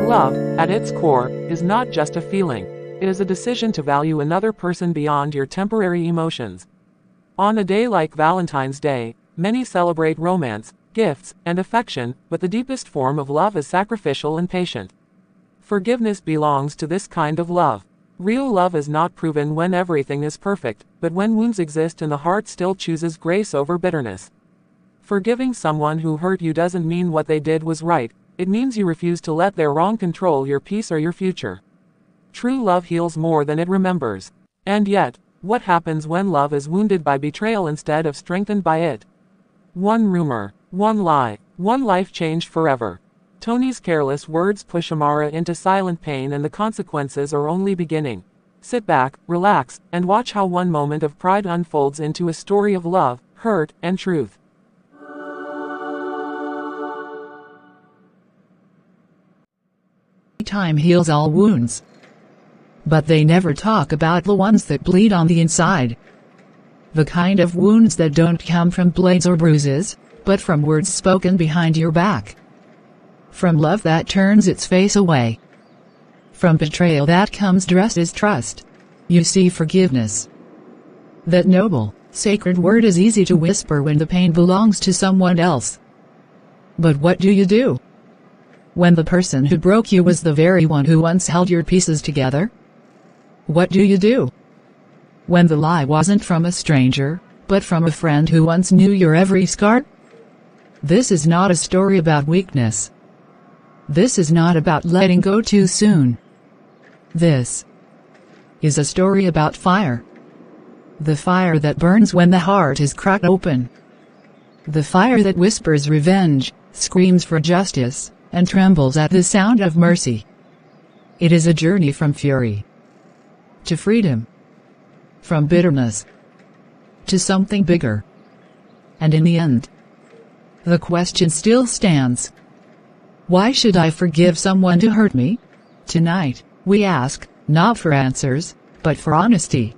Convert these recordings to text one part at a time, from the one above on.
Love, at its core, is not just a feeling. It is a decision to value another person beyond your temporary emotions. On a day like Valentine's Day, many celebrate romance, gifts, and affection, but the deepest form of love is sacrificial and patient. Forgiveness belongs to this kind of love. Real love is not proven when everything is perfect, but when wounds exist and the heart still chooses grace over bitterness. Forgiving someone who hurt you doesn't mean what they did was right, it means you refuse to let their wrong control your peace or your future. True love heals more than it remembers. And yet, what happens when love is wounded by betrayal instead of strengthened by it? One rumor, one lie, one life changed forever. Tony's careless words push Amara into silent pain, and the consequences are only beginning. Sit back, relax, and watch how one moment of pride unfolds into a story of love, hurt, and truth. Time heals all wounds. But they never talk about the ones that bleed on the inside. The kind of wounds that don't come from blades or bruises, but from words spoken behind your back. From love that turns its face away. From betrayal that comes dressed as trust. You see, forgiveness. That noble, sacred word is easy to whisper when the pain belongs to someone else. But what do you do when the person who broke you was the very one who once held your pieces together? What do you do when the lie wasn't from a stranger, but from a friend who once knew your every scar? This is not a story about weakness. This is not about letting go too soon. This is a story about fire. The fire that burns when the heart is cracked open. The fire that whispers revenge, screams for justice, and trembles at the sound of mercy. It is a journey from fury to freedom, from bitterness to something bigger. And in the end, the question still stands. Why should I forgive someone who hurt me? Tonight, we ask, not for answers, but for honesty.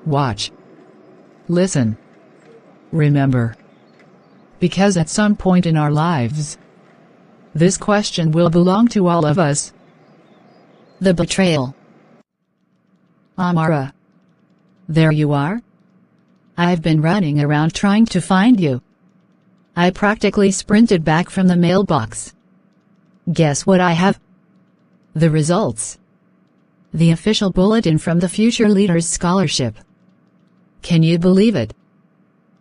Watch. Listen. Remember. Because at some point in our lives, this question will belong to all of us. The betrayal. Amara. There you are. I've been running around trying to find you. I practically sprinted back from the mailbox. Guess what I have? The results. The official bulletin from the Future Leaders Scholarship. Can you believe it?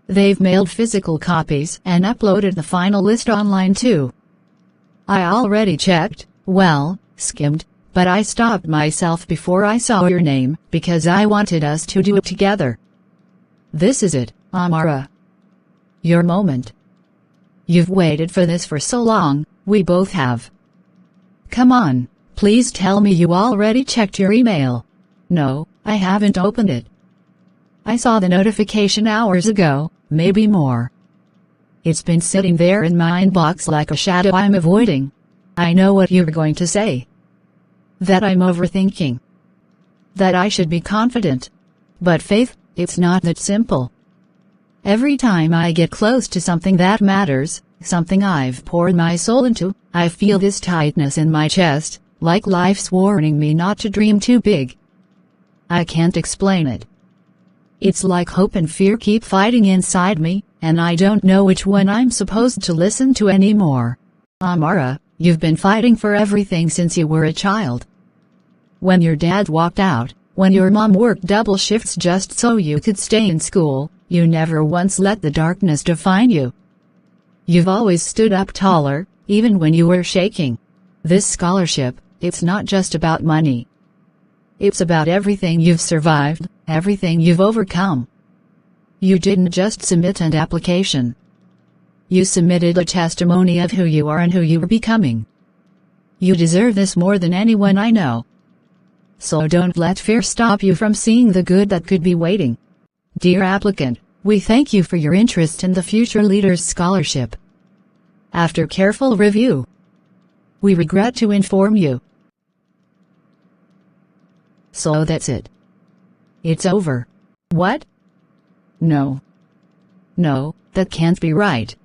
They've mailed physical copies and uploaded the final list online too. I already checked, well, skimmed, but I stopped myself before I saw your name, because I wanted us to do it together. This is it, Amara. Your moment. You've waited for this for so long, we both have. Come on, please tell me you already checked your email. No, I haven't opened it. I saw the notification hours ago, maybe more. It's been sitting there in my inbox like a shadow I'm avoiding. I know what you're going to say. That I'm overthinking. That I should be confident. But Faith, it's not that simple. Every time I get close to something that matters, something I've poured my soul into, I feel this tightness in my chest, like life's warning me not to dream too big. I can't explain it. It's like hope and fear keep fighting inside me, and I don't know which one I'm supposed to listen to anymore. Amara, you've been fighting for everything since you were a child. When your dad walked out, when your mom worked double shifts just so you could stay in school, you never once let the darkness define you. You've always stood up taller, even when you were shaking. This scholarship, it's not just about money. It's about everything you've survived, everything you've overcome. You didn't just submit an application. You submitted a testimony of who you are and who you are becoming. You deserve this more than anyone I know. So don't let fear stop you from seeing the good that could be waiting. Dear applicant, we thank you for your interest in the Future Leaders Scholarship. After careful review, we regret to inform you. So that's it. It's over. What? No. No, that can't be right.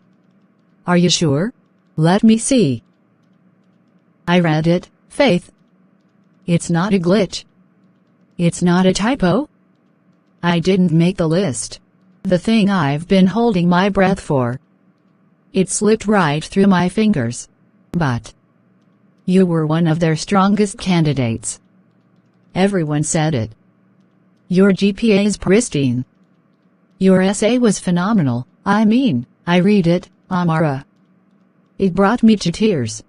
Are you sure? Let me see. I read it, Faith. It's not a glitch. It's not a typo. I didn't make the list. The thing I've been holding my breath for. It slipped right through my fingers. But you were one of their strongest candidates. Everyone said it. Your GPA is pristine. Your essay was phenomenal. I mean, I read it, Amara. It brought me to tears.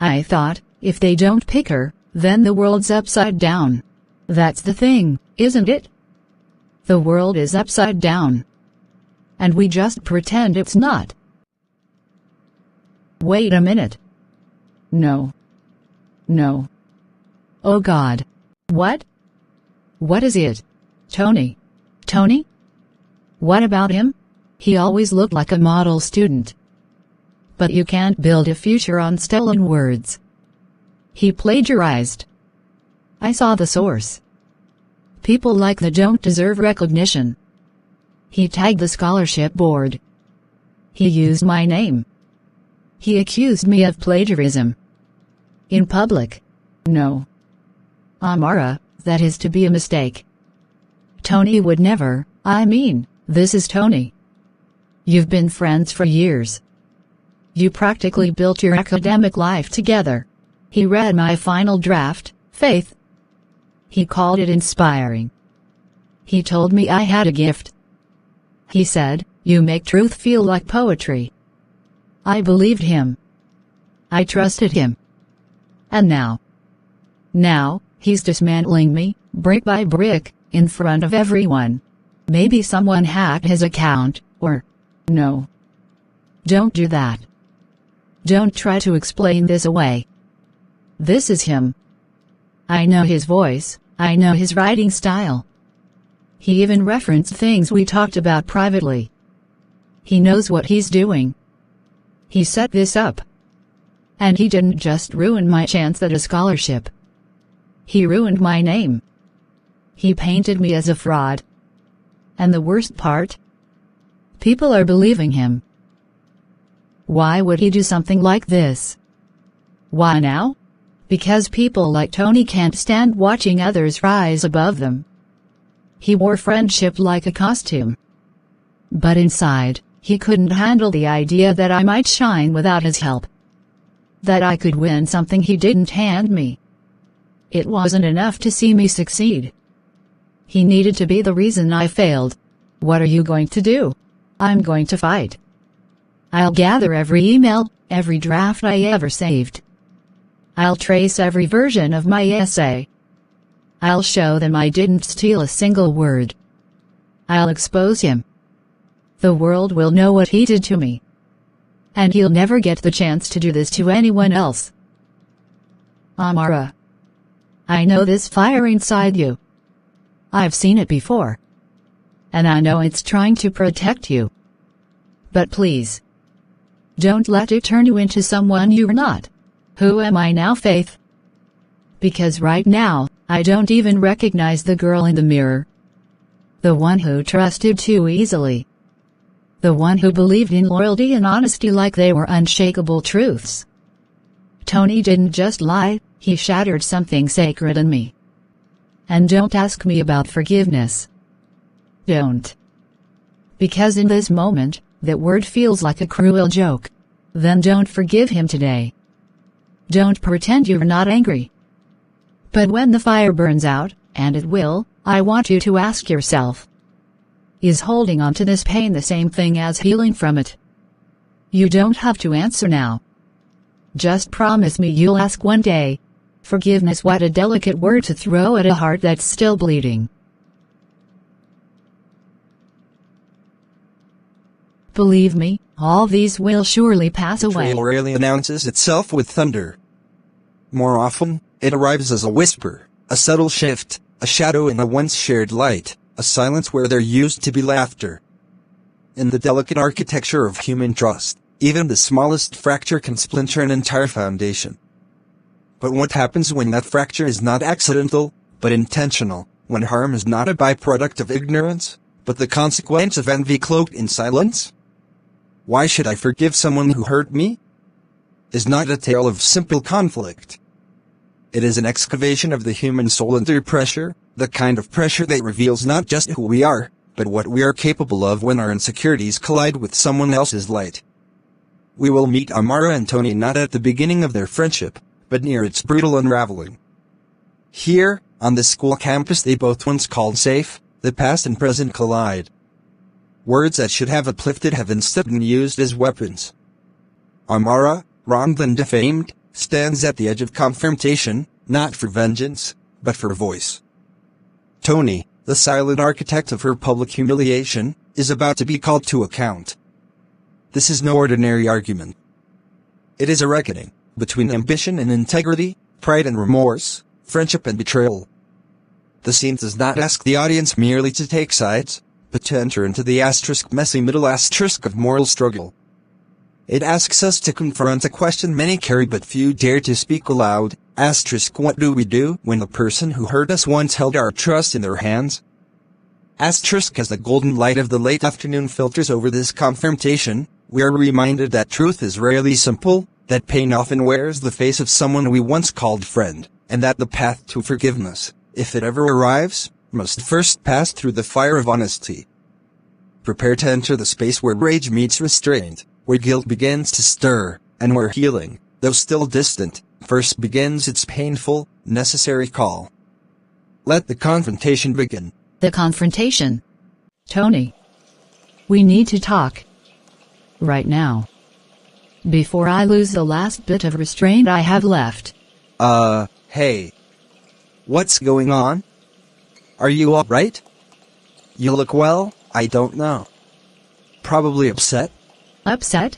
I thought, if they don't pick her, then the world's upside down. That's the thing, isn't it? The world is upside down. And we just pretend it's not. Wait a minute. No. No. Oh God. What? What is it? Tony. Tony? What about him? He always looked like a model student. But you can't build a future on stolen words. He plagiarized. I saw the source. People like that don't deserve recognition. He tagged the scholarship board. He used my name. He accused me of plagiarism. In public. No. Amara, that is to be a mistake. Tony would never, I mean, this is Tony. You've been friends for years. You practically built your academic life together. He read my final draft, Faith. He called it inspiring. He told me I had a gift. He said, you make truth feel like poetry. I believed him. I trusted him. And now, he's dismantling me, brick by brick, in front of everyone. Maybe someone hacked his account, or... No. Don't do that. Don't try to explain this away. This is him. I know his voice, I know his writing style. He even referenced things we talked about privately. He knows what he's doing. He set this up. And he didn't just ruin my chance at a scholarship. He ruined my name. He painted me as a fraud. And the worst part? People are believing him. Why would he do something like this? Why now? Because people like Tony can't stand watching others rise above them. He wore friendship like a costume. But inside, he couldn't handle the idea that I might shine without his help. That I could win something he didn't hand me. It wasn't enough to see me succeed. He needed to be the reason I failed. What are you going to do? I'm going to fight. I'll gather every email, every draft I ever saved. I'll trace every version of my essay. I'll show them I didn't steal a single word. I'll expose him. The world will know what he did to me. And he'll never get the chance to do this to anyone else. Amara. I know this fire inside you. I've seen it before. And I know it's trying to protect you. But please, don't let it turn you into someone you're not. Who am I now, Faith? Because right now, I don't even recognize the girl in the mirror. The one who trusted too easily. The one who believed in loyalty and honesty like they were unshakable truths. Tony didn't just lie, he shattered something sacred in me. And don't ask me about forgiveness. Don't. Because in this moment, that word feels like a cruel joke. Then don't forgive him today. Don't pretend you're not angry. But when the fire burns out, and it will, I want you to ask yourself. Is holding on to this pain the same thing as healing from it? You don't have to answer now. Just promise me you'll ask one day. Forgiveness, what a delicate word to throw at a heart that's still bleeding. Believe me, all these will surely pass away. Betrayal rarely announces itself with thunder. More often, it arrives as a whisper, a subtle shift, a shadow in a once shared light, a silence where there used to be laughter. In the delicate architecture of human trust, even the smallest fracture can splinter an entire foundation. But what happens when that fracture is not accidental, but intentional, when harm is not a byproduct of ignorance, but the consequence of envy cloaked in silence? Why should I forgive someone who hurt me? is not a tale of simple conflict. It is an excavation of the human soul under pressure, the kind of pressure that reveals not just who we are, but what we are capable of when our insecurities collide with someone else's light. We will meet Amara and Tony not at the beginning of their friendship, but near its brutal unraveling. Here, on the school campus they both once called safe, the past and present collide. Words that should have uplifted have instead been used as weapons. Amara, wronged and defamed, stands at the edge of confrontation, not for vengeance, but for voice. Tony, the silent architect of her public humiliation, is about to be called to account. This is no ordinary argument. It is a reckoning between ambition and integrity, pride and remorse, friendship and betrayal. The scene does not ask the audience merely to take sides, but to enter into the messy middle of moral struggle. It asks us to confront a question many carry but few dare to speak aloud. What do we do when the person who hurt us once held our trust in their hands? As the golden light of the late afternoon filters over this confrontation, we are reminded that truth is rarely simple, that pain often wears the face of someone we once called friend, and that the path to forgiveness, if it ever arrives, must first pass through the fire of honesty. Prepare to enter the space where rage meets restraint, where guilt begins to stir, and where healing, though still distant, first begins its painful, necessary call. Let the confrontation begin. The confrontation. Tony. We need to talk. Right now. Before I lose the last bit of restraint I have left. Hey. What's going on? Are you alright? You look well, I don't know. Probably upset? Upset?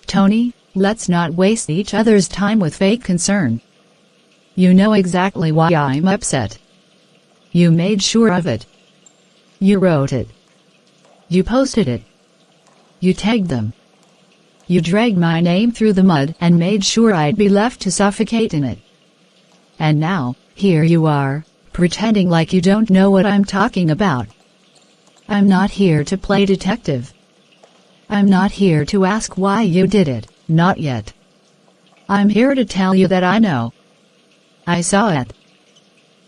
Tony, let's not waste each other's time with fake concern. You know exactly why I'm upset. You made sure of it. You wrote it. You posted it. You tagged them. You dragged my name through the mud and made sure I'd be left to suffocate in it. And now, here you are, pretending like you don't know what I'm talking about. I'm not here to play detective. I'm not here to ask why you did it, not yet. I'm here to tell you that I know. I saw it.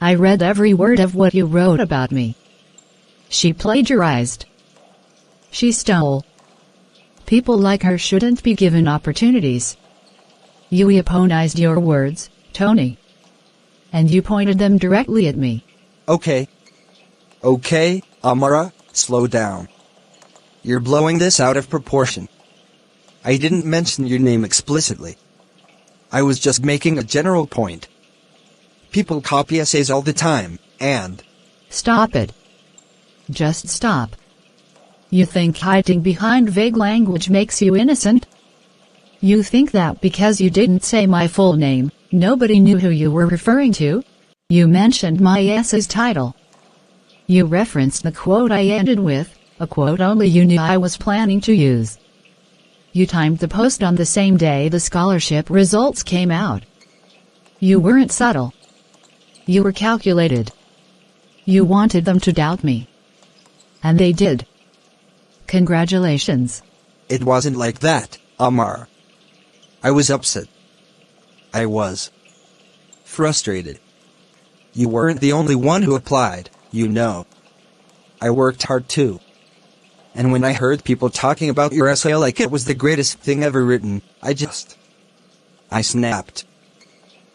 I read every word of what you wrote about me. She plagiarized. She stole. People like her shouldn't be given opportunities. You weaponized your words, Tony. And you pointed them directly at me. Okay. Okay, Amara, slow down. You're blowing this out of proportion. I didn't mention your name explicitly. I was just making a general point. People copy essays all the time, and... Stop it. Just stop. You think hiding behind vague language makes you innocent? You think that because you didn't say my full name, nobody knew who you were referring to? You mentioned my essay's title. You referenced the quote I ended with, a quote only you knew I was planning to use. You timed the post on the same day the scholarship results came out. You weren't subtle. You were calculated. You wanted them to doubt me. And they did. Congratulations. It wasn't like that, Amara. I was upset. I was frustrated. You weren't the only one who applied, you know. I worked hard too. And when I heard people talking about your essay like it was the greatest thing ever written, I snapped.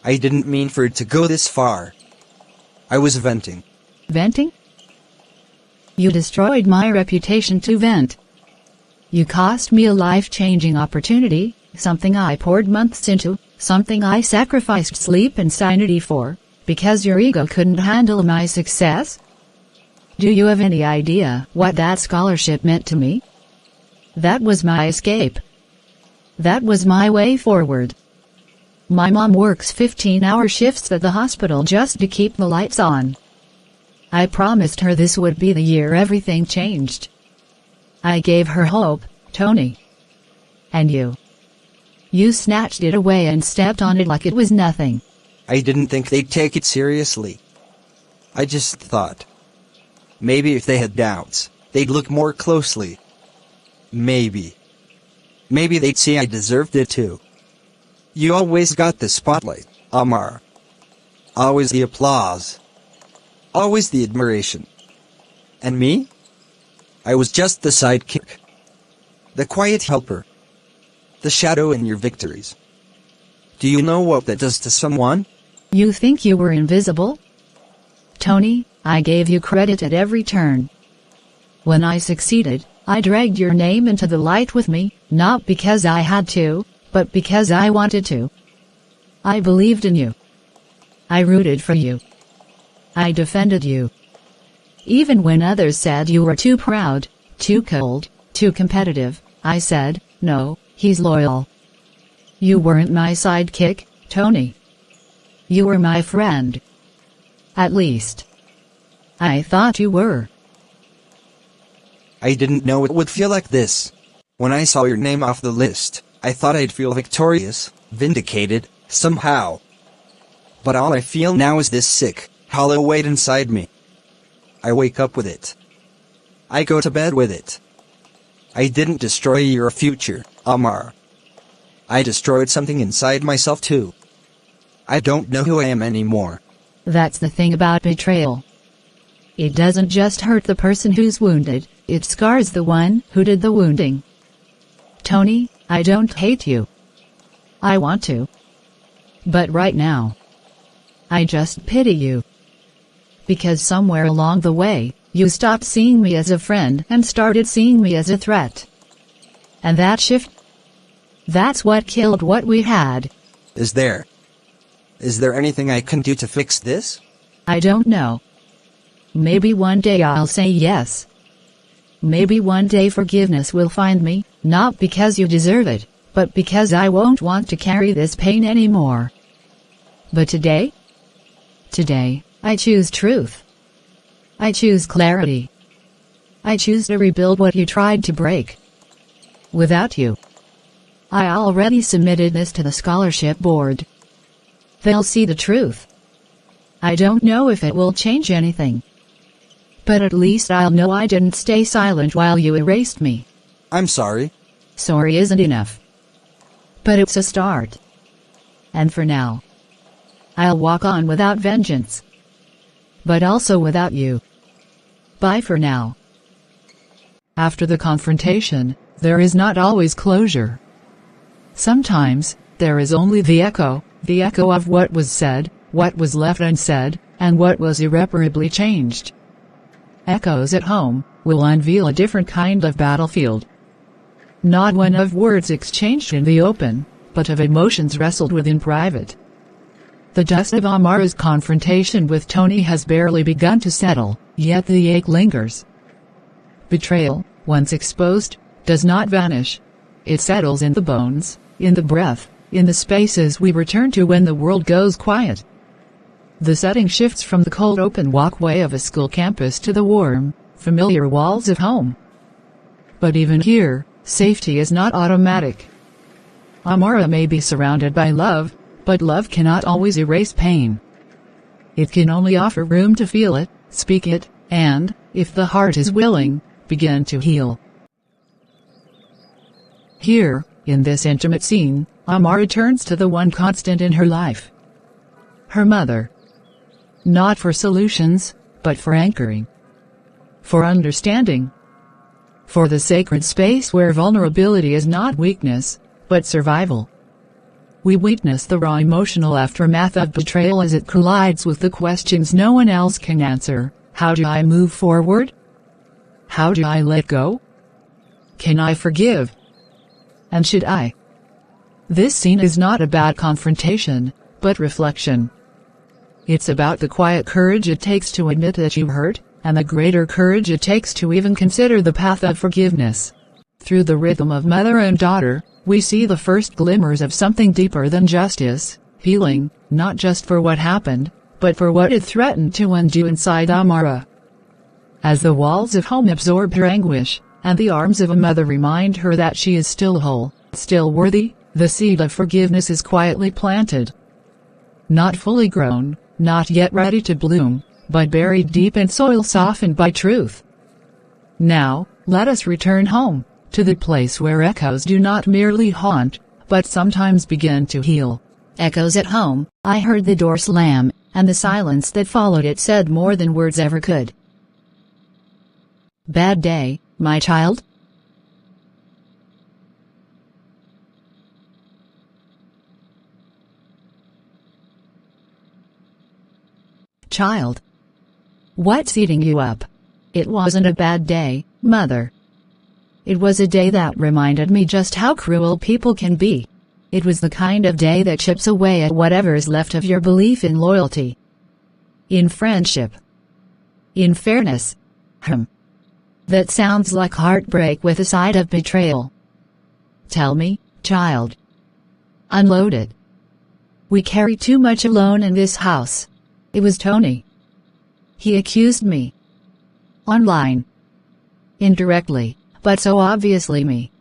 I didn't mean for it to go this far. I was venting. Venting? You destroyed my reputation to vent. You cost me a life-changing opportunity, something I poured months into, something I sacrificed sleep and sanity for, because your ego couldn't handle my success? Do you have any idea what that scholarship meant to me? That was my escape. That was my way forward. My mom works 15-hour shifts at the hospital just to keep the lights on. I promised her this would be the year everything changed. I gave her hope, Tony. And you snatched it away and stepped on it like it was nothing. I didn't think they'd take it seriously. I just thought, maybe if they had doubts, they'd look more closely. Maybe they'd see I deserved it too. You always got the spotlight, Amara. Always the applause. Always the admiration. And me? I was just the sidekick. The quiet helper. The shadow in your victories. Do you know what that does to someone? You think you were invisible? Tony, I gave you credit at every turn. When I succeeded, I dragged your name into the light with me, not because I had to, but because I wanted to. I believed in you. I rooted for you. I defended you. Even when others said you were too proud, too cold, too competitive, I said, no, he's loyal. You weren't my sidekick, Tony. You were my friend. At least, I thought you were. I didn't know it would feel like this. When I saw your name off the list, I thought I'd feel victorious, vindicated, somehow. But all I feel now is this sick, hollow weight inside me. I wake up with it. I go to bed with it. I didn't destroy your future, Amara. I destroyed something inside myself too. I don't know who I am anymore. That's the thing about betrayal. It doesn't just hurt the person who's wounded, it scars the one who did the wounding. Tony, I don't hate you. I want to. But right now, I just pity you. Because somewhere along the way, you stopped seeing me as a friend and started seeing me as a threat. And that shift, that's what killed what we had. Is there anything I can do to fix this? I don't know. Maybe one day I'll say yes. Maybe one day forgiveness will find me, not because you deserve it, but because I won't want to carry this pain anymore. But today, I choose truth. I choose clarity. I choose to rebuild what you tried to break. Without you. I already submitted this to the scholarship board. They'll see the truth. I don't know if it will change anything. But at least I'll know I didn't stay silent while you erased me. I'm sorry. Sorry isn't enough. But it's a start. And for now, I'll walk on without vengeance. But also without you. Bye for now. After the confrontation, there is not always closure. Sometimes, there is only the echo of what was said, what was left unsaid, and what was irreparably changed. Echoes at home will unveil a different kind of battlefield. Not one of words exchanged in the open, but of emotions wrestled with in private. The dust of Amara's confrontation with Tony has barely begun to settle, yet the ache lingers. Betrayal, once exposed, does not vanish. It settles in the bones, in the breath, in the spaces we return to when the world goes quiet. The setting shifts from the cold open walkway of a school campus to the warm, familiar walls of home. But even here, safety is not automatic. Amara may be surrounded by love, but love cannot always erase pain. It can only offer room to feel it, speak it, and, if the heart is willing, begin to heal. Here, in this intimate scene, Amara turns to the one constant in her life. Her mother. Not for solutions, but for anchoring. For understanding. For the sacred space where vulnerability is not weakness, but survival. We witness the raw emotional aftermath of betrayal as it collides with the questions no one else can answer. How do I move forward? How do I let go? Can I forgive? And should I? This scene is not about confrontation, but reflection. It's about the quiet courage it takes to admit that you hurt, and the greater courage it takes to even consider the path of forgiveness. Through the rhythm of mother and daughter, we see the first glimmers of something deeper than justice, healing, not just for what happened, but for what it threatened to undo inside Amara. As the walls of home absorb her anguish, and the arms of a mother remind her that she is still whole, still worthy, the seed of forgiveness is quietly planted. Not fully grown, not yet ready to bloom, but buried deep in soil softened by truth. Now, let us return home, to the place where echoes do not merely haunt, but sometimes begin to heal. Echoes at home, I heard the door slam, and the silence that followed it said more than words ever could. Bad day, my child? Child. What's eating you up? It wasn't a bad day, Mother. It was a day that reminded me just how cruel people can be. It was the kind of day that chips away at whatever's left of your belief in loyalty, in friendship, in fairness. That sounds like heartbreak with a side of betrayal. Tell me, child. Unload it. We carry too much alone in this house. It was Tony. He accused me. Online. Indirectly, but so obviously me.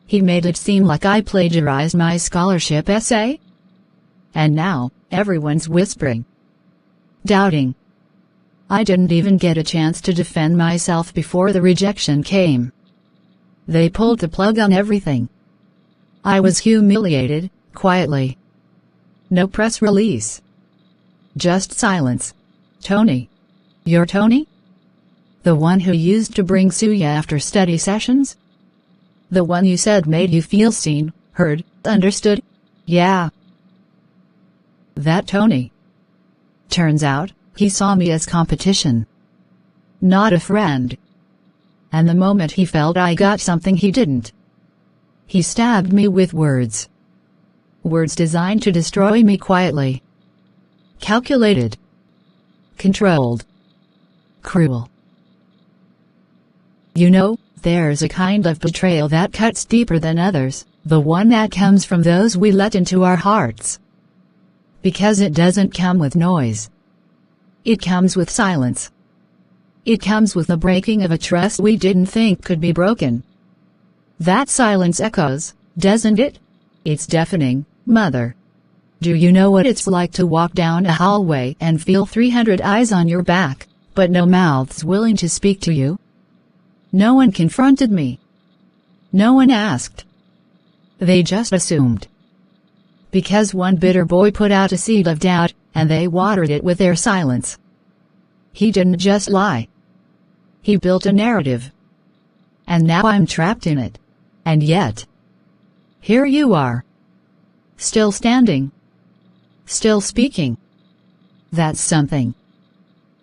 He made it seem like I plagiarized my scholarship essay. And now, everyone's whispering. Doubting. I didn't even get a chance to defend myself before the rejection came. They pulled the plug on everything. I was humiliated, quietly. No press release. Just silence. Tony. You're Tony? The one who used to bring Suya after study sessions? The one you said made you feel seen, heard, understood? Yeah. That Tony. Turns out, he saw me as competition. Not a friend. And the moment he felt I got something he didn't, he stabbed me with words. Words designed to destroy me quietly. Calculated. Controlled. Cruel. You know, there's a kind of betrayal that cuts deeper than others, the one that comes from those we let into our hearts. Because it doesn't come with noise. It comes with silence. It comes with the breaking of a trust we didn't think could be broken. That silence echoes, doesn't it? It's deafening, Mother. Do you know what it's like to walk down a hallway and feel 300 eyes on your back, but no mouths willing to speak to you? No one confronted me. No one asked. They just assumed. Because one bitter boy put out a seed of doubt, and they watered it with their silence. He didn't just lie. He built a narrative. And now I'm trapped in it. And yet, here you are. Still standing. Still speaking. That's something.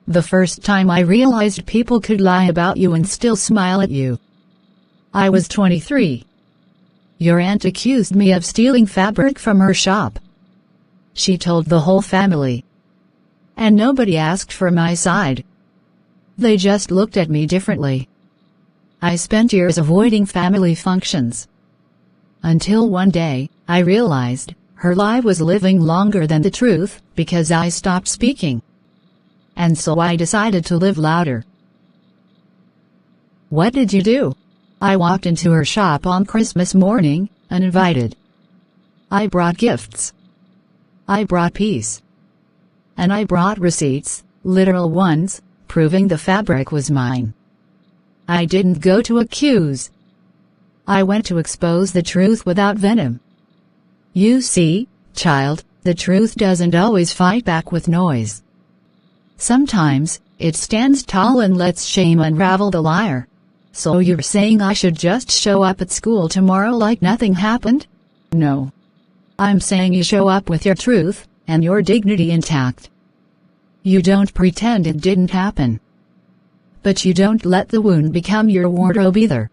The first time I realized people could lie about you and still smile at you. I was 23. Your aunt accused me of stealing fabric from her shop. She told the whole family. And nobody asked for my side. They just looked at me differently. I spent years avoiding family functions. Until one day, I realized, her lie was living longer than the truth, because I stopped speaking. And so I decided to live louder. What did you do? I walked into her shop on Christmas morning, uninvited. I brought gifts. I brought peace. And I brought receipts, literal ones, proving the fabric was mine. I didn't go to accuse. I went to expose the truth without venom. You see, child, the truth doesn't always fight back with noise. Sometimes, it stands tall and lets shame unravel the liar. So you're saying I should just show up at school tomorrow like nothing happened? No. I'm saying you show up with your truth, and your dignity intact. You don't pretend it didn't happen. But you don't let the wound become your wardrobe either.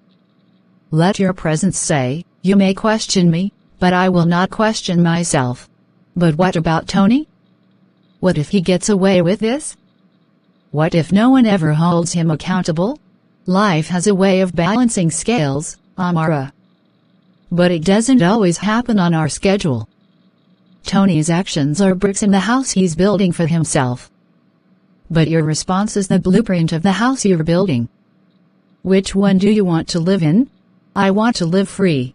Let your presence say, you may question me, but I will not question myself. But what about Tony? What if he gets away with this? What if no one ever holds him accountable? Life has a way of balancing scales, Amara. But it doesn't always happen on our schedule. Tony's actions are bricks in the house he's building for himself. But your response is the blueprint of the house you're building. Which one do you want to live in? I want to live free.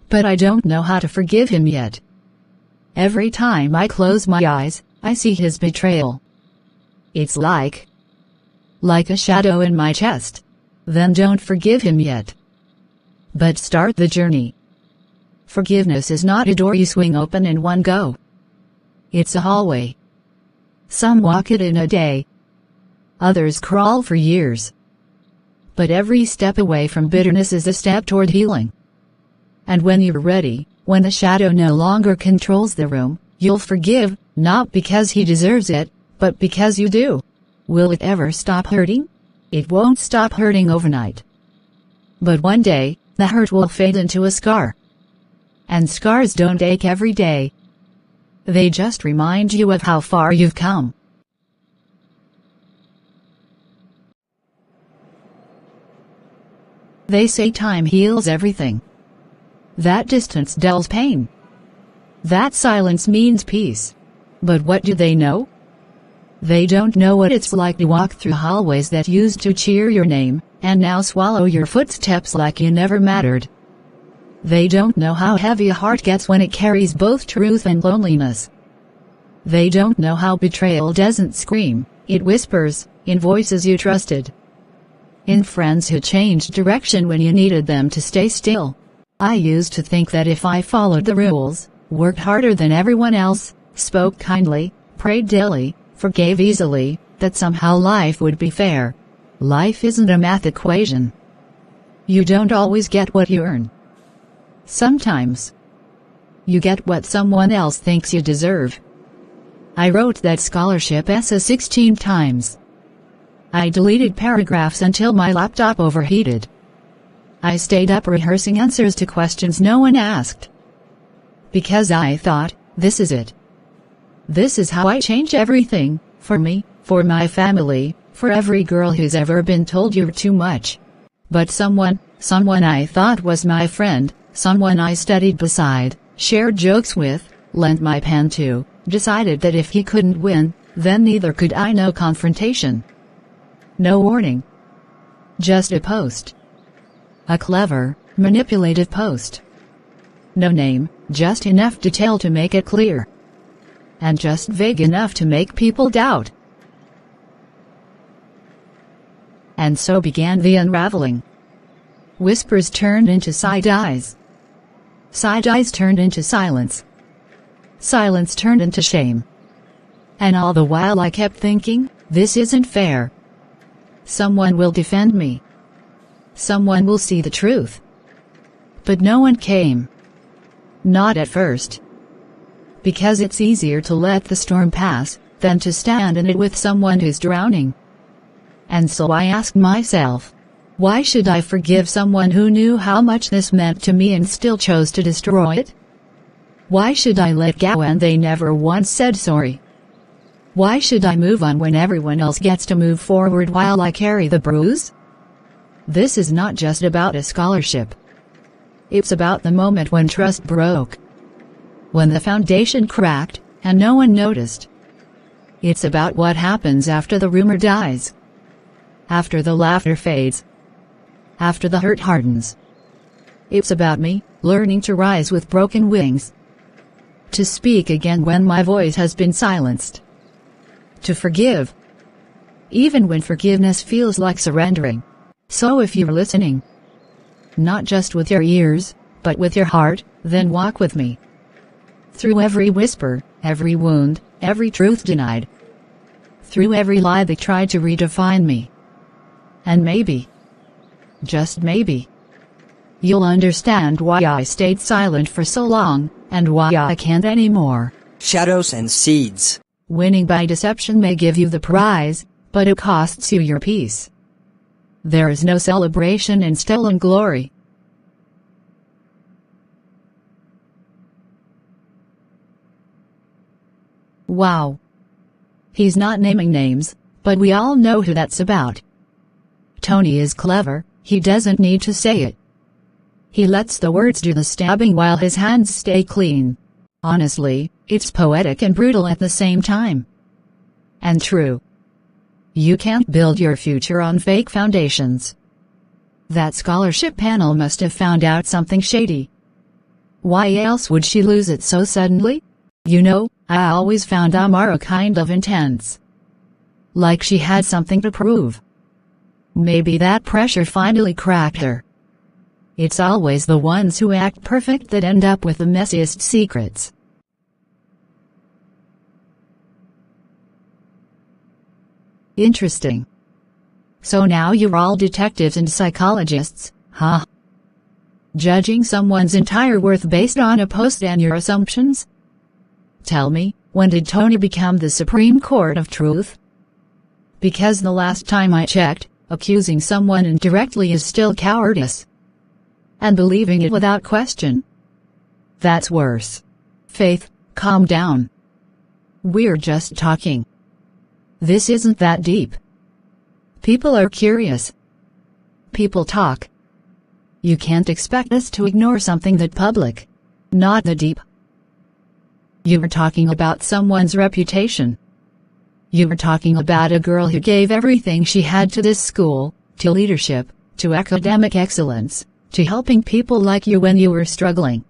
But I don't know how to forgive him yet. Every time I close my eyes, I see his betrayal. It's like a shadow in my chest. Then don't forgive him yet. But start the journey. Forgiveness is not a door you swing open in one go. It's a hallway. Some walk it in a day. Others crawl for years. But every step away from bitterness is a step toward healing. And when you're ready, when the shadow no longer controls the room, you'll forgive, not because he deserves it, but because you do. Will it ever stop hurting? It won't stop hurting overnight. But one day, the hurt will fade into a scar. And scars don't ache every day. They just remind you of how far you've come. They say time heals everything. That distance dulls pain. That silence means peace. But what do they know? They don't know what it's like to walk through hallways that used to cheer your name, and now swallow your footsteps like you never mattered. They don't know how heavy a heart gets when it carries both truth and loneliness. They don't know how betrayal doesn't scream, it whispers, in voices you trusted. In friends who changed direction when you needed them to stay still. I used to think that if I followed the rules, worked harder than everyone else, spoke kindly, prayed daily, forgave easily, that somehow life would be fair. Life isn't a math equation. You don't always get what you earn. Sometimes you get what someone else thinks you deserve. I wrote that scholarship essay 16 times. I deleted paragraphs until my laptop overheated. I stayed up rehearsing answers to questions no one asked. Because I thought, this is it. This is how I change everything, for me, for my family, for every girl who's ever been told you're too much. But someone I thought was my friend, someone I studied beside, shared jokes with, lent my pen to, decided that if he couldn't win, then neither could I. No confrontation. No warning. Just a post. A clever, manipulative post. No name, just enough detail to make it clear. And just vague enough to make people doubt. And so began the unraveling. Whispers turned into side eyes. Side eyes turned into silence. Silence turned into shame. And all the while I kept thinking, this isn't fair. Someone will defend me. Someone will see the truth. But no one came. Not at first. Because it's easier to let the storm pass, than to stand in it with someone who's drowning. And so I asked myself, why should I forgive someone who knew how much this meant to me and still chose to destroy it? Why should I let go when they never once said sorry? Why should I move on when everyone else gets to move forward while I carry the bruise? This is not just about a scholarship. It's about the moment when trust broke. When the foundation cracked, and no one noticed. It's about what happens after the rumor dies. After the laughter fades. After the hurt hardens. It's about me, learning to rise with broken wings. To speak again when my voice has been silenced. To forgive. Even when forgiveness feels like surrendering. So if you're listening, not just with your ears, but with your heart, then walk with me. Through every whisper, every wound, every truth denied. Through every lie that tried to redefine me. And maybe, just maybe, you'll understand why I stayed silent for so long, and why I can't anymore. Shadows and seeds. Winning by deception may give you the prize, but it costs you your peace. There is no celebration in stolen glory. Wow. He's not naming names, but we all know who that's about. Tony is clever, he doesn't need to say it. He lets the words do the stabbing while his hands stay clean. Honestly, it's poetic and brutal at the same time. And true. You can't build your future on fake foundations. That scholarship panel must have found out something shady. Why else would she lose it so suddenly? You know, I always found Amara kind of intense. Like she had something to prove. Maybe that pressure finally cracked her. It's always the ones who act perfect that end up with the messiest secrets. Interesting. So now you're all detectives and psychologists, huh? Judging someone's entire worth based on a post and your assumptions? Tell me, when did Tony become the Supreme Court of Truth? Because the last time I checked, accusing someone indirectly is still cowardice. And believing it without question. That's worse. Faith, calm down. We're just talking. This isn't that deep. People are curious. People talk. You can't expect us to ignore something that public. Not that deep. You were talking about someone's reputation. You were talking about a girl who gave everything she had to this school, to leadership, to academic excellence, to helping people like you when you were struggling.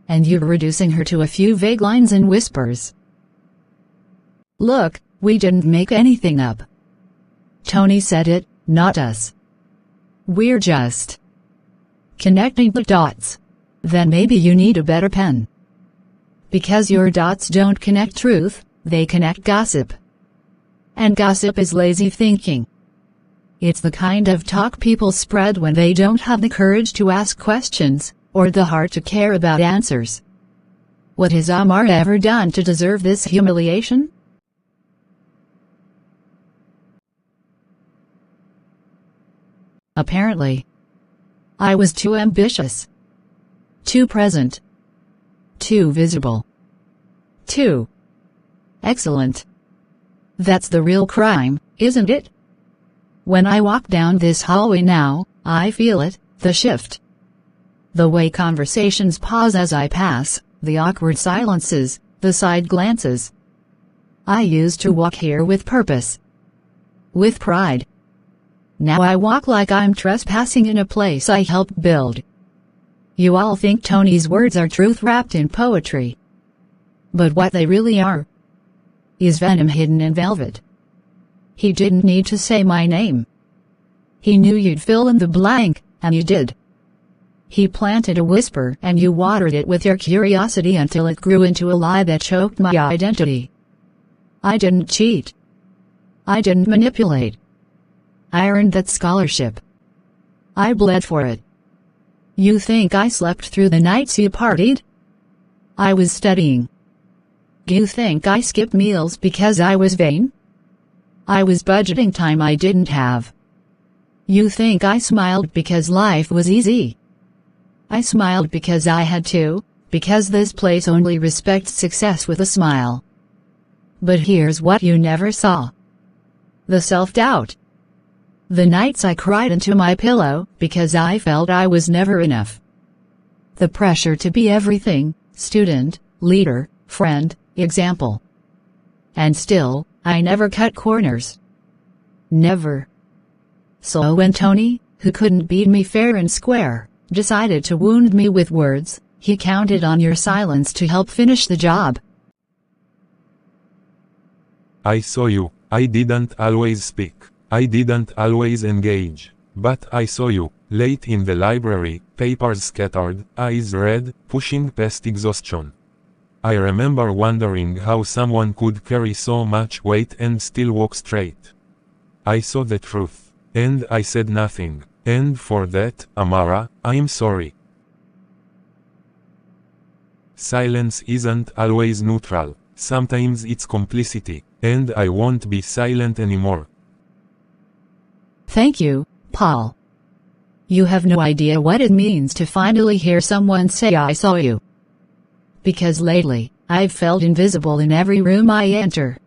And you're reducing her to a few vague lines and whispers. Look, we didn't make anything up. Tony said it, not us. We're just connecting the dots. Then maybe you need a better pen. Because your dots don't connect truth, they connect gossip. And gossip is lazy thinking. It's the kind of talk people spread when they don't have the courage to ask questions, or the heart to care about answers. What has Amara ever done to deserve this humiliation? Apparently. I was too ambitious. Too present. Too visible. Too excellent. That's the real crime, isn't it? When I walk down this hallway now, I feel it, the shift. The way conversations pause as I pass, the awkward silences, the side glances. I used to walk here with purpose. With pride. Now I walk like I'm trespassing in a place I helped build. You all think Tony's words are truth wrapped in poetry. But what they really are is venom hidden in velvet. He didn't need to say my name. He knew you'd fill in the blank, and you did. He planted a whisper and you watered it with your curiosity until it grew into a lie that choked my identity. I didn't cheat. I didn't manipulate. I earned that scholarship. I bled for it. You think I slept through the nights you partied? I was studying. You think I skipped meals because I was vain? I was budgeting time I didn't have. You think I smiled because life was easy? I smiled because I had to, because this place only respects success with a smile. But here's what you never saw. The self-doubt. The nights I cried into my pillow because I felt I was never enough. The pressure to be everything, student, leader, friend, example. And still, I never cut corners. Never. So when Tony, who couldn't beat me fair and square, decided to wound me with words, he counted on your silence to help finish the job. I saw you. I didn't always speak. I didn't always engage. But I saw you, late in the library, papers scattered, eyes red, pushing past exhaustion. I remember wondering how someone could carry so much weight and still walk straight. I saw the truth. And I said nothing. And for that, Amara, I'm sorry. Silence isn't always neutral. Sometimes it's complicity. And I won't be silent anymore. Thank you, Paul. You have no idea what it means to finally hear someone say I saw you. Because lately, I've felt invisible in every room I enter.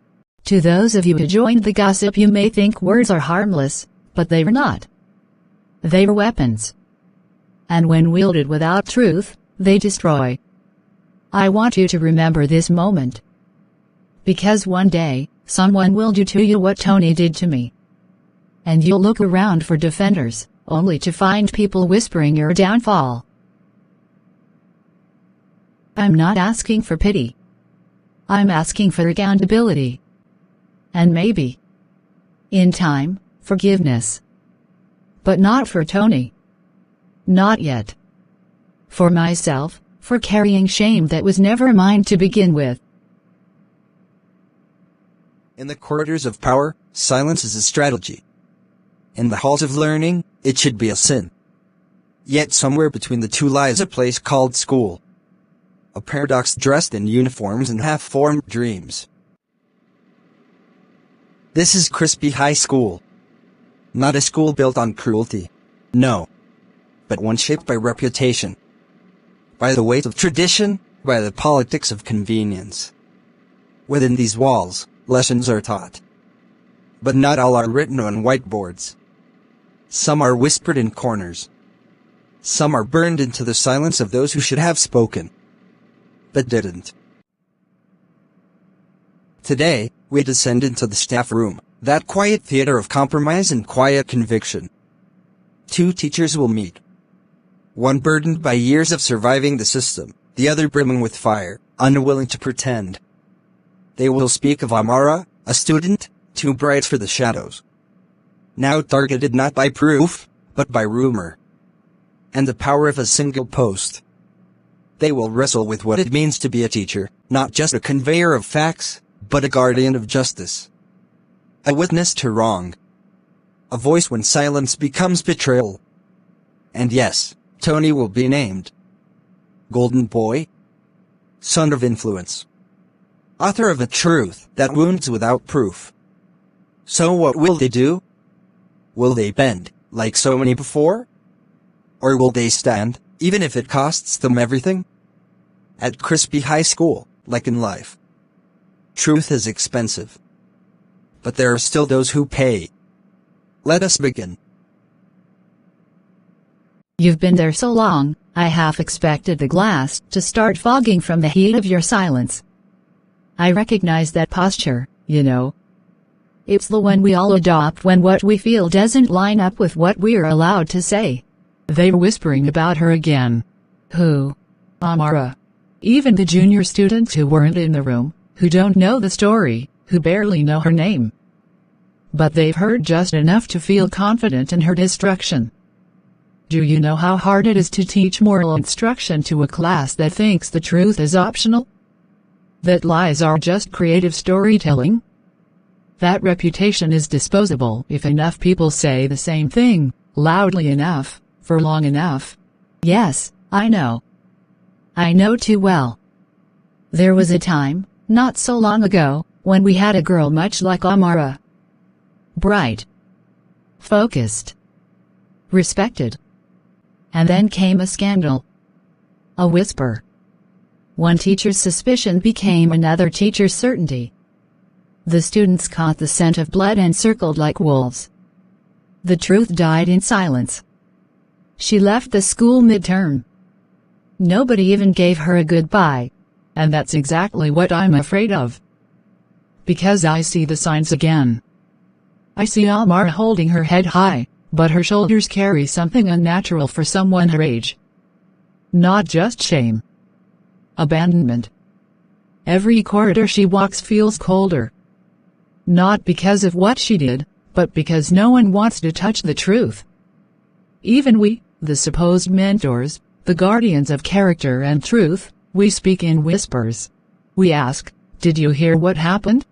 To those of you who joined the gossip, you may think words are harmless, but they are not. They are weapons. And when wielded without truth, they destroy. I want you to remember this moment. Because one day, someone will do to you what Tony did to me. And you'll look around for defenders, only to find people whispering your downfall. I'm not asking for pity. I'm asking for accountability. And maybe, in time, forgiveness. But not for Tony. Not yet. For myself, for carrying shame that was never mine to begin with. In the corridors of power, silence is a strategy. In the halls of learning, it should be a sin. Yet somewhere between the two lies a place called school. A paradox dressed in uniforms and half-formed dreams. This is Crispy High School. Not a school built on cruelty. No. But one shaped by reputation. By the weight of tradition, by the politics of convenience. Within these walls, lessons are taught. But not all are written on whiteboards. Some are whispered in corners. Some are burned into the silence of those who should have spoken, but didn't. Today, we descend into the staff room, that quiet theater of compromise and quiet conviction. Two teachers will meet. One burdened by years of surviving the system, the other brimming with fire, unwilling to pretend. They will speak of Amara, a student, too bright for the shadows. Now targeted not by proof, but by rumor. And the power of a single post. They will wrestle with what it means to be a teacher, not just a conveyor of facts, but a guardian of justice. A witness to wrong. A voice when silence becomes betrayal. And yes, Tony will be named. Golden boy. Son of influence. Author of a truth that wounds without proof. So what will they do? Will they bend, like so many before? Or will they stand, even if it costs them everything? At Crispy High School, like in life, truth is expensive. But there are still those who pay. Let us begin. You've been there so long, I half expected the glass to start fogging from the heat of your silence. I recognize that posture, you know. It's the one we all adopt when what we feel doesn't line up with what we're allowed to say. They're whispering about her again. Who? Amara. Even the junior students who weren't in the room, who don't know the story, who barely know her name. But they've heard just enough to feel confident in her destruction. Do you know how hard it is to teach moral instruction to a class that thinks the truth is optional? That lies are just creative storytelling? That reputation is disposable if enough people say the same thing, loudly enough, for long enough. Yes, I know. I know too well. There was a time, not so long ago, when we had a girl much like Amara. Bright. Focused. Respected. And then came a scandal. A whisper. One teacher's suspicion became another teacher's certainty. The students caught the scent of blood and circled like wolves. The truth died in silence. She left the school midterm. Nobody even gave her a goodbye. And that's exactly what I'm afraid of. Because I see the signs again. I see Amara holding her head high, but her shoulders carry something unnatural for someone her age. Not just shame. Abandonment. Every corridor she walks feels colder. Not because of what she did, but because no one wants to touch the truth. Even we, the supposed mentors, the guardians of character and truth, we speak in whispers. We ask, did you hear what happened?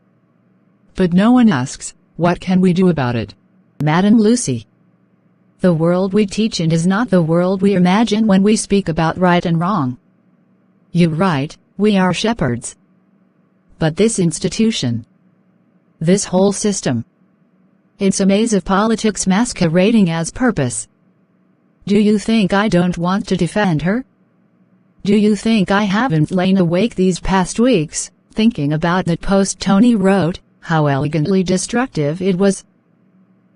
But no one asks, what can we do about it? Madam Lucy. The world we teach in is not the world we imagine when we speak about right and wrong. You're right, we are shepherds. But this institution, this whole system, it's a maze of politics masquerading as purpose. Do you think I don't want to defend her? Do you think I haven't lain awake these past weeks, thinking about that post Tony wrote, how elegantly destructive it was?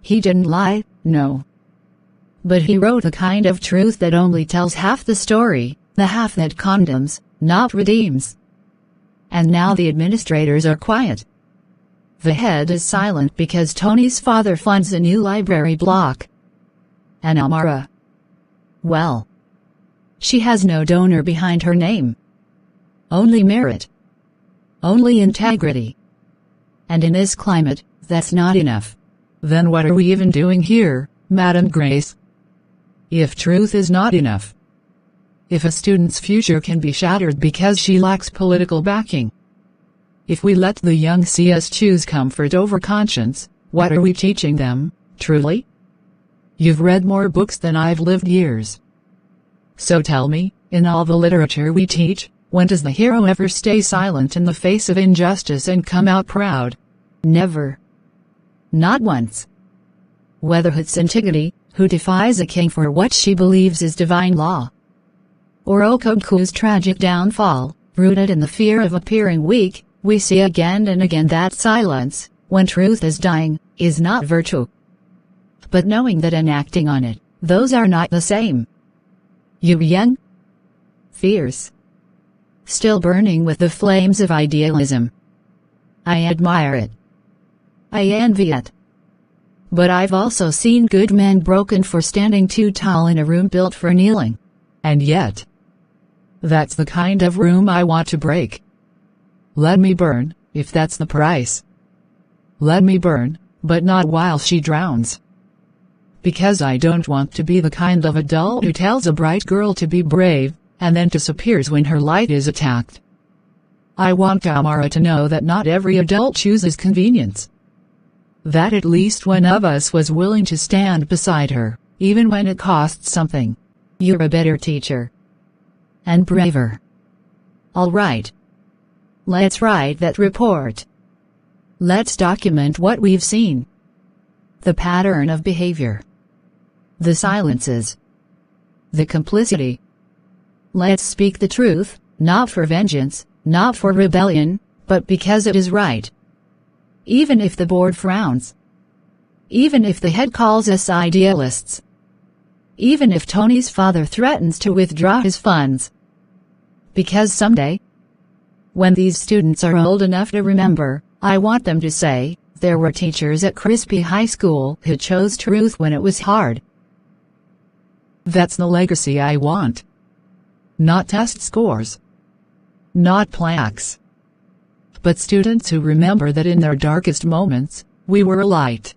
He didn't lie, no. But he wrote the kind of truth that only tells half the story, the half that condemns, not redeems. And now the administrators are quiet. The head is silent because Tony's father funds a new library block. And Amara, well, she has no donor behind her name. Only merit. Only integrity. And in this climate, that's not enough. Then what are we even doing here, Madam Grace? If truth is not enough, if a student's future can be shattered because she lacks political backing, if we let the young see us choose comfort over conscience, what are we teaching them, truly? You've read more books than I've lived years. So tell me, in all the literature we teach, when does the hero ever stay silent in the face of injustice and come out proud? Never. Not once. Whether it's Antigone, who defies a king for what she believes is divine law, or Okonkwo's tragic downfall, rooted in the fear of appearing weak, we see again and again that silence, when truth is dying, is not virtue. But knowing that and acting on it, those are not the same. You young, fierce, still burning with the flames of idealism. I admire it. I envy it. But I've also seen good men broken for standing too tall in a room built for kneeling. And yet, that's the kind of room I want to break. Let me burn, if that's the price. Let me burn, but not while she drowns. Because I don't want to be the kind of adult who tells a bright girl to be brave, and then disappears when her light is attacked. I want Amara to know that not every adult chooses convenience. That at least one of us was willing to stand beside her, even when it costs something. You're a better teacher. And braver. All right. Let's write that report. Let's document what we've seen. The pattern of behavior. The silences. The complicity. Let's speak the truth, not for vengeance, not for rebellion, but because it is right. Even if the board frowns. Even if the head calls us idealists. Even if Tony's father threatens to withdraw his funds. Because someday, when these students are old enough to remember, I want them to say, there were teachers at Crispy High School who chose truth when it was hard. That's the legacy I want. Not test scores. Not plaques. But students who remember that in their darkest moments, we were a light.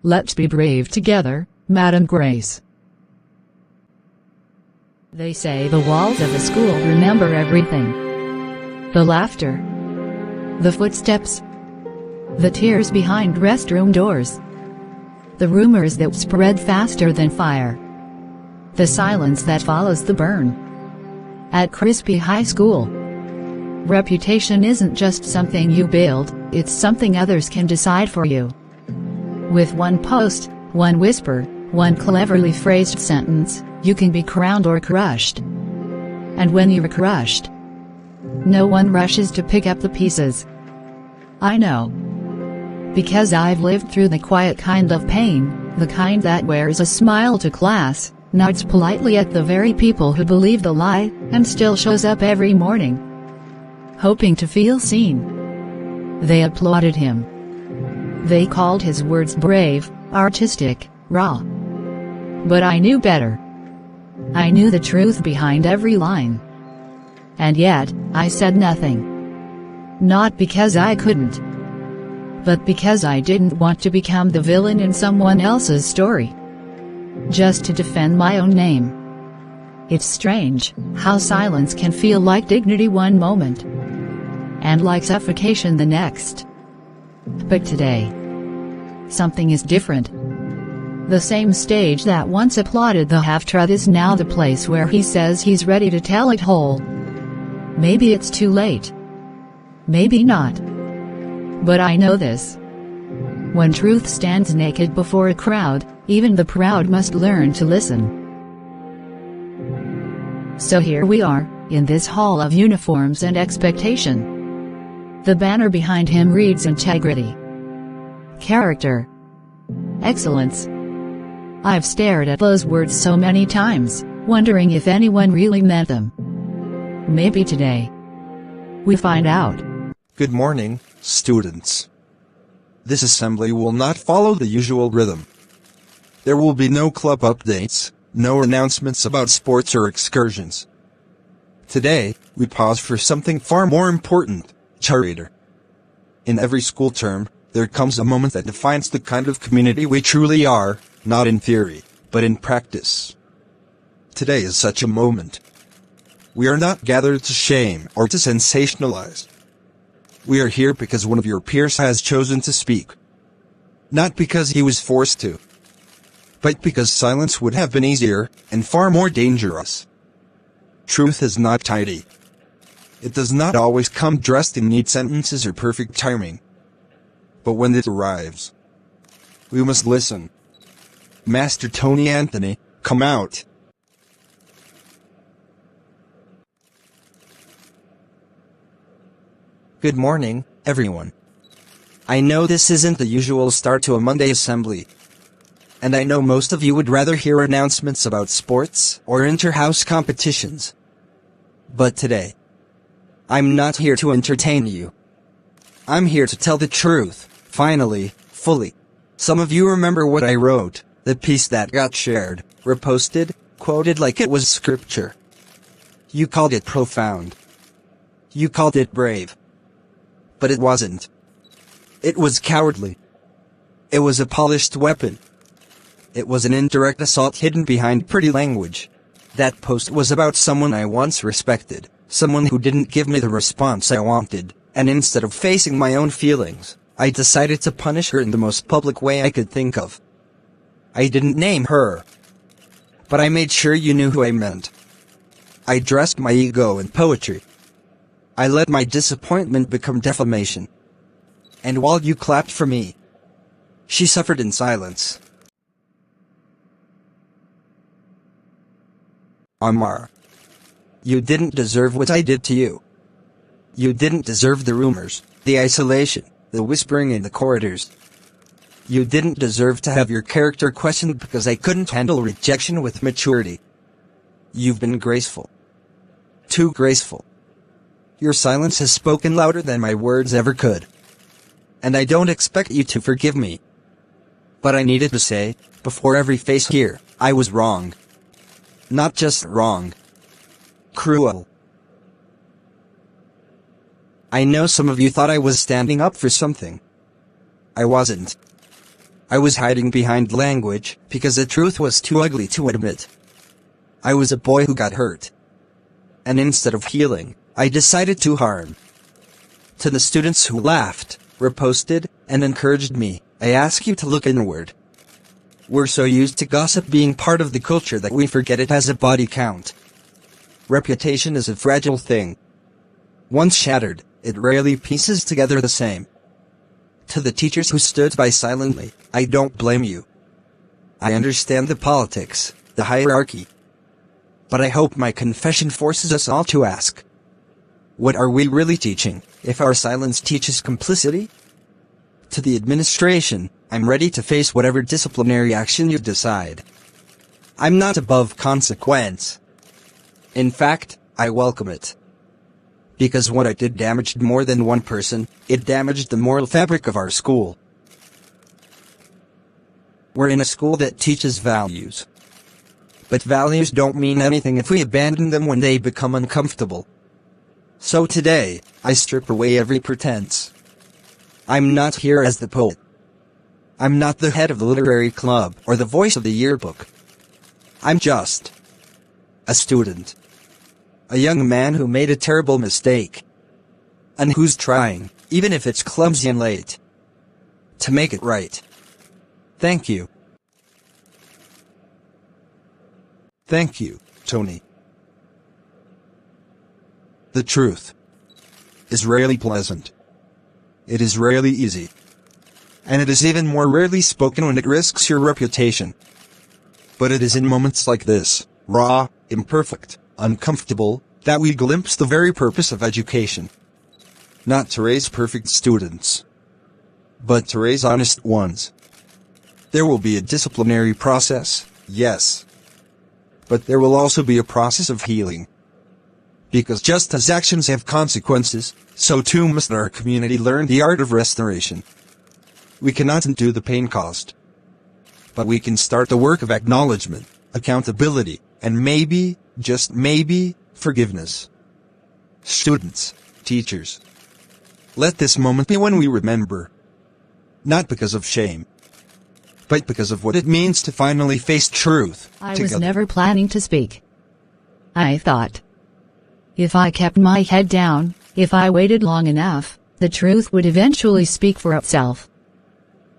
Let's be brave together, Madam Grace. They say the walls of a school remember everything. The laughter. The footsteps. The tears behind restroom doors. The rumors that spread faster than fire. The silence that follows the burn. At Crispy High School, reputation isn't just something you build, it's something others can decide for you. With one post, one whisper, one cleverly phrased sentence, you can be crowned or crushed. And when you're crushed, no one rushes to pick up the pieces. I know. Because I've lived through the quiet kind of pain, the kind that wears a smile to class, nods politely at the very people who believe the lie, and still shows up every morning, hoping to feel seen. They applauded him. They called his words brave, artistic, raw. But I knew better. I knew the truth behind every line. And yet, I said nothing. Not because I couldn't, but because I didn't want to become the villain in someone else's story. Just to defend my own name. It's strange how silence can feel like dignity one moment, and like suffocation the next. But today, something is different. The same stage that once applauded the half-truth is now the place where he says he's ready to tell it whole. Maybe it's too late. Maybe not. But I know this. When truth stands naked before a crowd, even the proud must learn to listen. So here we are, in this hall of uniforms and expectation. The banner behind him reads integrity, character, excellence. I've stared at those words so many times, wondering if anyone really meant them. Maybe today, we find out. Good morning, students. This assembly will not follow the usual rhythm. There will be no club updates, no announcements about sports or excursions. Today, we pause for something far more important, charter. In every school term, there comes a moment that defines the kind of community we truly are, not in theory, but in practice. Today is such a moment. We are not gathered to shame or to sensationalize. We are here because one of your peers has chosen to speak. Not because he was forced to, but because silence would have been easier and far more dangerous. Truth is not tidy. It does not always come dressed in neat sentences or perfect timing. But when it arrives, we must listen. Master Tony Anthony, come out. Good morning, everyone. I know this isn't the usual start to a Monday assembly. And I know most of you would rather hear announcements about sports or inter-house competitions. But today, I'm not here to entertain you. I'm here to tell the truth, finally, fully. Some of you remember what I wrote, the piece that got shared, reposted, quoted like it was scripture. You called it profound. You called it brave. But it wasn't. It was cowardly. It was a polished weapon. It was an indirect assault hidden behind pretty language. That post was about someone I once respected, someone who didn't give me the response I wanted, and instead of facing my own feelings, I decided to punish her in the most public way I could think of. I didn't name her, but I made sure you knew who I meant. I dressed my ego in poetry. I let my disappointment become defamation. And while you clapped for me, she suffered in silence. Amara, you didn't deserve what I did to you. You didn't deserve the rumors, the isolation, the whispering in the corridors. You didn't deserve to have your character questioned because I couldn't handle rejection with maturity. You've been graceful. Too graceful. Your silence has spoken louder than my words ever could. And I don't expect you to forgive me. But I needed to say, before every face here, I was wrong. Not just wrong. Cruel. I know some of you thought I was standing up for something. I wasn't. I was hiding behind language, because the truth was too ugly to admit. I was a boy who got hurt. And instead of healing, I decided to harm. To the students who laughed, reposted, and encouraged me, I ask you to look inward. We're so used to gossip being part of the culture that we forget it has a body count. Reputation is a fragile thing. Once shattered, it rarely pieces together the same. To the teachers who stood by silently, I don't blame you. I understand the politics, the hierarchy. But I hope my confession forces us all to ask, what are we really teaching, if our silence teaches complicity? To the administration, I'm ready to face whatever disciplinary action you decide. I'm not above consequence. In fact, I welcome it. Because what I did damaged more than one person, it damaged the moral fabric of our school. We're in a school that teaches values. But values don't mean anything if we abandon them when they become uncomfortable. So today, I strip away every pretense. I'm not here as the poet. I'm not the head of the literary club or the voice of the yearbook. I'm just a student. A young man who made a terrible mistake. And who's trying, even if it's clumsy and late, to make it right. Thank you. Thank you, Tony. The truth is rarely pleasant. It is rarely easy. And it is even more rarely spoken when it risks your reputation. But it is in moments like this, raw, imperfect, uncomfortable, that we glimpse the very purpose of education. Not to raise perfect students, but to raise honest ones. There will be a disciplinary process, yes. But there will also be a process of healing. Because just as actions have consequences, so too must our community learn the art of restoration. We cannot undo the pain caused. But we can start the work of acknowledgement, accountability, and maybe, just maybe, forgiveness. Students, teachers, let this moment be when we remember. Not because of shame, but because of what it means to finally face truth I together. was never planning to speak. I thought, if I kept my head down, if I waited long enough, the truth would eventually speak for itself.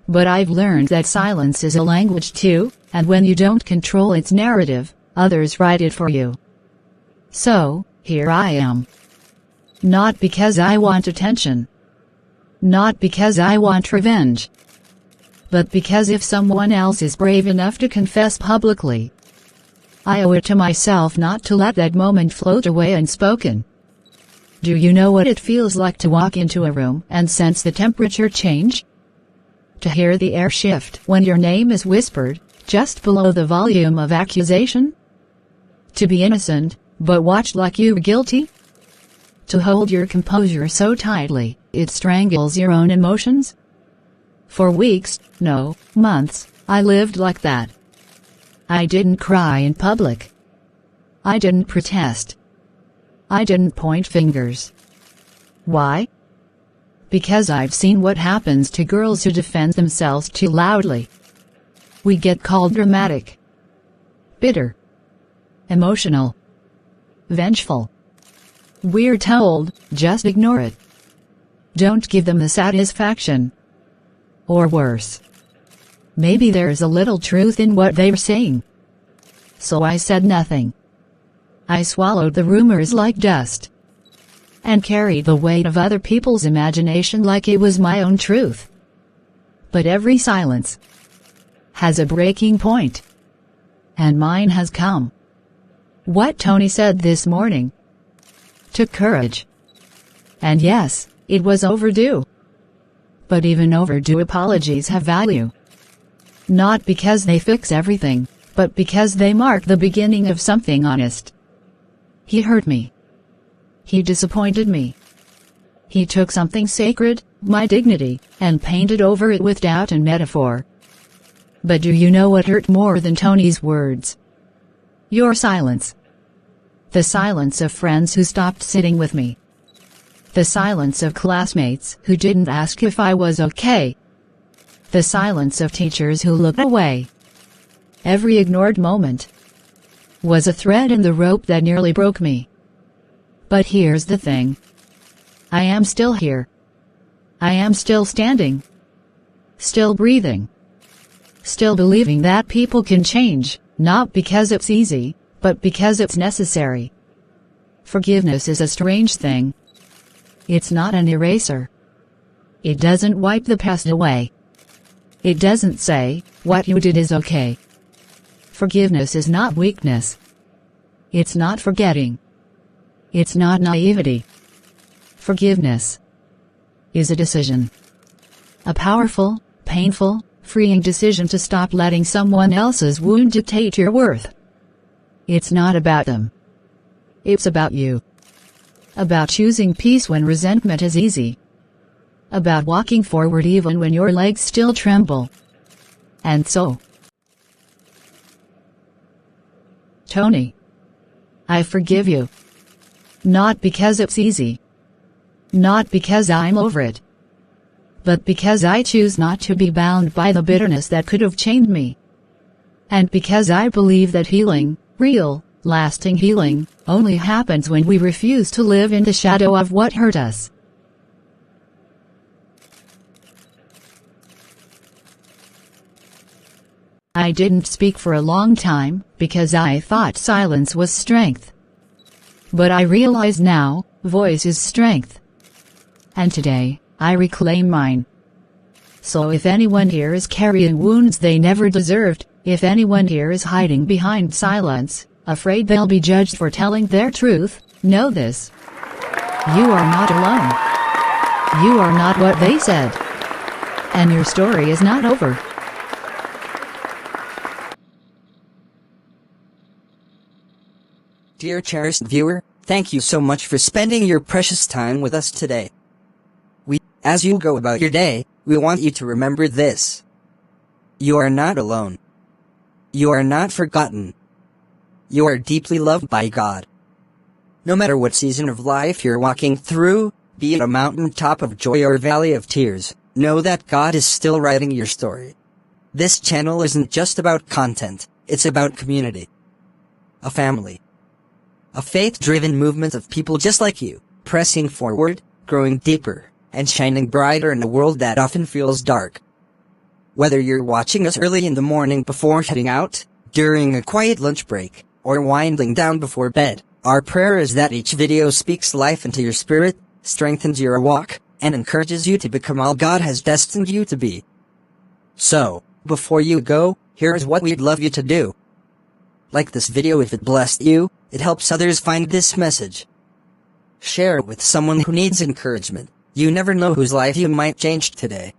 But I've learned that silence is a language too, and when you don't control its narrative, others write it for you. So, here I am. Not because I want attention. Not because I want revenge. But because if someone else is brave enough to confess publicly, I owe it to myself not to let that moment float away unspoken. Do you know what it feels like to walk into a room and sense the temperature change? To hear the air shift when your name is whispered, just below the volume of accusation? To be innocent, but watched like you're guilty? To hold your composure so tightly, it strangles your own emotions? For weeks, no, months, I lived like that. I didn't cry in public. I didn't protest. I didn't point fingers. Why? Because I've seen what happens to girls who defend themselves too loudly. We get called dramatic, bitter, emotional, vengeful. We're told, just ignore it. Don't give them the satisfaction. Or worse. Maybe there's a little truth in what they're saying. So I said nothing. I swallowed the rumors like dust. And carried the weight of other people's imagination like it was my own truth. But every silence has a breaking point. And mine has come. What Tony said this morning took courage. And yes, it was overdue. But even overdue apologies have value. Not because they fix everything, but because they mark the beginning of something honest. He hurt me. He disappointed me. He took something sacred, my dignity, and painted over it with doubt and metaphor. But do you know what hurt more than Tony's words? Your silence. The silence of friends who stopped sitting with me. The silence of classmates who didn't ask if I was okay. The silence of teachers who looked away. Every ignored moment was a thread in the rope that nearly broke me. But here's the thing. I am still here. I am still standing. Still breathing. Still believing that people can change, not because it's easy, but because it's necessary. Forgiveness is a strange thing. It's not an eraser. It doesn't wipe the past away. It doesn't say, what you did is okay. Forgiveness is not weakness. It's not forgetting. It's not naivety. Forgiveness is a decision. A powerful, painful, freeing decision to stop letting someone else's wound dictate your worth. It's not about them. It's about you. About choosing peace when resentment is easy. About walking forward even when your legs still tremble. And so, Tony, I forgive you. Not because it's easy. Not because I'm over it. But because I choose not to be bound by the bitterness that could have chained me. And because I believe that healing, real, lasting healing, only happens when we refuse to live in the shadow of what hurt us. I didn't speak for a long time, because I thought silence was strength. But I realize now, voice is strength. And today, I reclaim mine. So if anyone here is carrying wounds they never deserved, if anyone here is hiding behind silence, afraid they'll be judged for telling their truth, know this. You are not alone. You are not what they said. And your story is not over. Dear cherished viewer, thank you so much for spending your precious time with us today. As you go about your day, we want you to remember this. You are not alone. You are not forgotten. You are deeply loved by God. No matter what season of life you're walking through, be it a mountaintop of joy or a valley of tears, know that God is still writing your story. This channel isn't just about content, it's about community. A family. A faith-driven movement of people just like you, pressing forward, growing deeper, and shining brighter in a world that often feels dark. Whether you're watching us early in the morning before heading out, during a quiet lunch break, or winding down before bed, our prayer is that each video speaks life into your spirit, strengthens your walk, and encourages you to become all God has destined you to be. So, before you go, here's what we'd love you to do. Like this video if it blessed you, it helps others find this message. Share it with someone who needs encouragement. You never know whose life you might change today.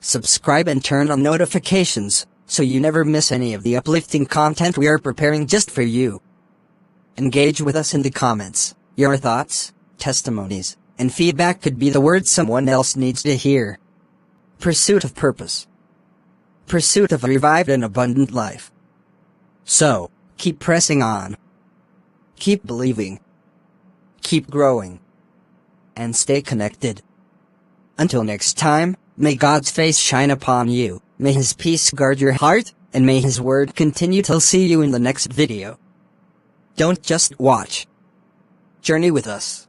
Subscribe and turn on notifications, so you never miss any of the uplifting content we are preparing just for you. Engage with us in the comments. Your thoughts, testimonies, and feedback could be the words someone else needs to hear. Pursuit of purpose. Pursuit of a revived and abundant life. So, keep pressing on. Keep believing. Keep growing. And stay connected. Until next time, may God's face shine upon you, may His peace guard your heart, and may His word continue till see you in the next video. Don't just watch. Journey with us.